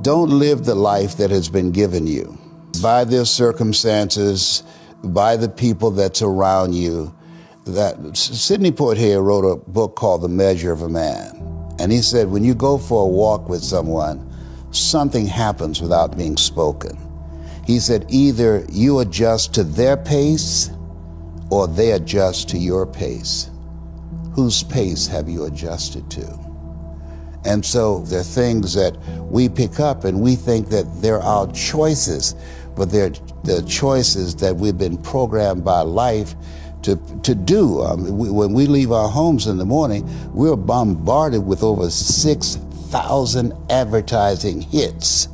Don't live the life that has been given you by their circumstances, by the people that's around you. That Sidney Poitier wrote a book called The Measure of a Man. And he said, when you go for a walk with someone, something happens without being spoken. He said, either you adjust to their pace or they adjust to your pace. Whose pace have you adjusted to? And so there are things that we pick up and we think that they're our choices, but they're the choices that we've been programmed by life to do. When we leave our homes in the morning, we're bombarded with over 6,000 advertising hits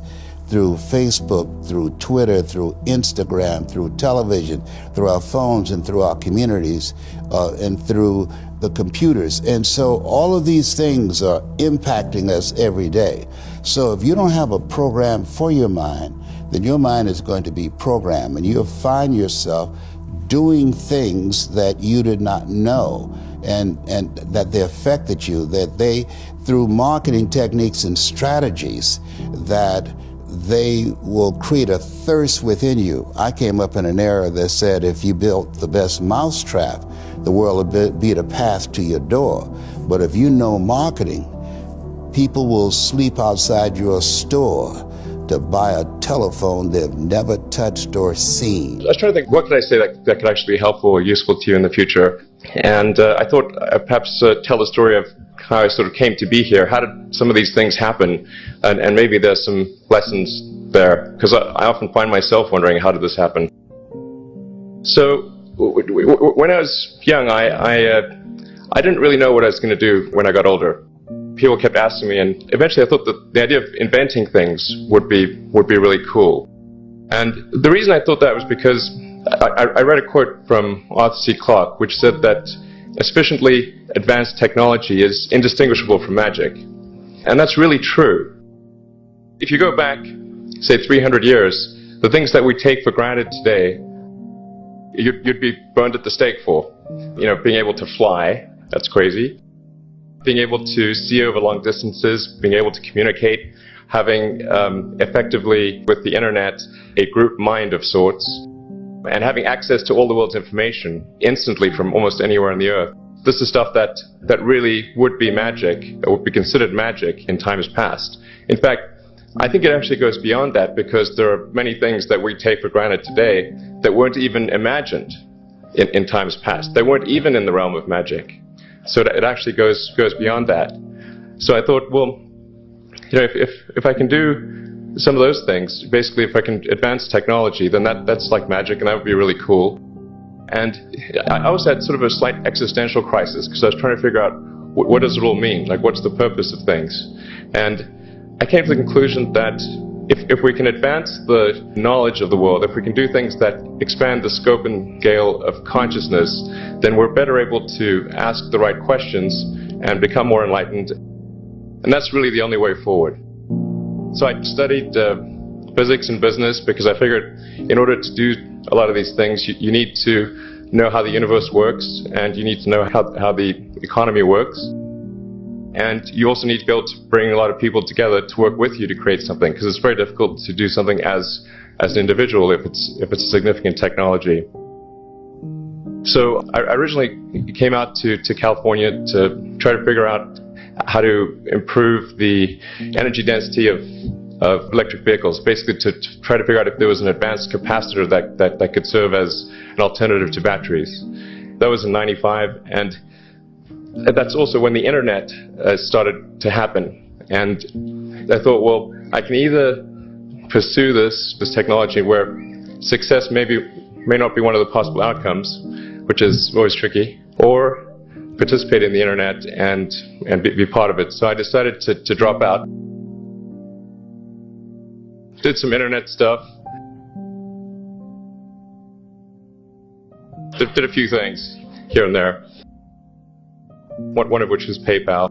through Facebook, through Twitter, through Instagram, through television, through our phones and through our communities, and through the computers. And so all of these things are impacting us every day. So if you don't have a program for your mind, then your mind is going to be programmed, and you'll find yourself doing things that you did not know and that they affected you, that they, through marketing techniques and strategies, that they will create a thirst within you. I came up in an era that said if you built the best mousetrap, the world would be the path to your door. But if you know marketing, people will sleep outside your store to buy a telephone they've never touched or seen. I was trying to think, what could I say that could actually be helpful or useful to you in the future? And I thought perhaps tell the story of how I sort of came to be here. How did some of these things happen? And maybe there's some lessons there, because I often find myself wondering, how did this happen? So when I was young, I didn't really know what I was going to do when I got older. People kept asking me, and eventually I thought that the idea of inventing things would be really cool. And the reason I thought that was because I read a quote from Arthur C. Clarke, which said that a sufficiently advanced technology is indistinguishable from magic. And that's really true. If you go back, say 300 years, the things that we take for granted today, you'd be burned at the stake for. You know, being able to fly, that's crazy. Being able to see over long distances, being able to communicate, having effectively with the internet a group mind of sorts, and having access to all the world's information instantly from almost anywhere on the earth. This is stuff that really would be magic, or would be considered magic in times past. In fact, I think it actually goes beyond that, because there are many things that we take for granted today that weren't even imagined in times past. They weren't even in the realm of magic. So it actually goes beyond that. So I thought, well, you know, if I can do some of those things, basically if I can advance technology, then that's like magic, and that would be really cool. And I also had sort of a slight existential crisis, because I was trying to figure out what does it all mean? Like, what's the purpose of things? And I came to the conclusion that if we can advance the knowledge of the world, if we can do things that expand the scope and scale of consciousness, then we're better able to ask the right questions and become more enlightened. And that's really the only way forward. So I studied physics and business, because I figured in order to do a lot of these things, you need to know how the universe works, and you need to know how the economy works. And you also need to be able to bring a lot of people together to work with you to create something, because it's very difficult to do something as an individual if it's a significant technology. So I originally came out to California to try to figure out how to improve the energy density of electric vehicles, basically to try to figure out if there was an advanced capacitor that could serve as an alternative to batteries. That was in '95, and that's also when the internet started to happen. And I thought, well, I can either pursue this technology where success may not be one of the possible outcomes, which is always tricky, or participate in the internet and be part of it. So I decided to drop out. Did some internet stuff. Did a few things here and there. One of which was PayPal.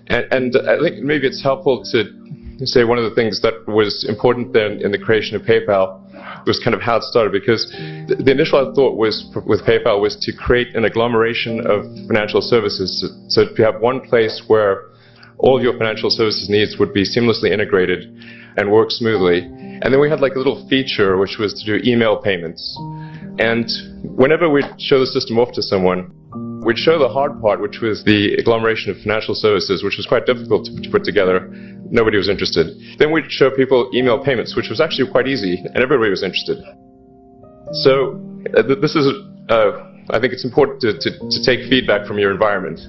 And I think maybe it's helpful to say one of the things that was important then in the creation of PayPal was kind of how it started, because the initial thought was with PayPal was to create an agglomeration of financial services, so to have one place where all of your financial services needs would be seamlessly integrated and work smoothly. And then we had like a little feature which was to do email payments. And whenever we'd show the system off to someone, we'd show the hard part, which was the agglomeration of financial services, which was quite difficult to put together. Nobody was interested. Then we'd show people email payments, which was actually quite easy, and everybody was interested. So this is, I think it's important to take feedback from your environment.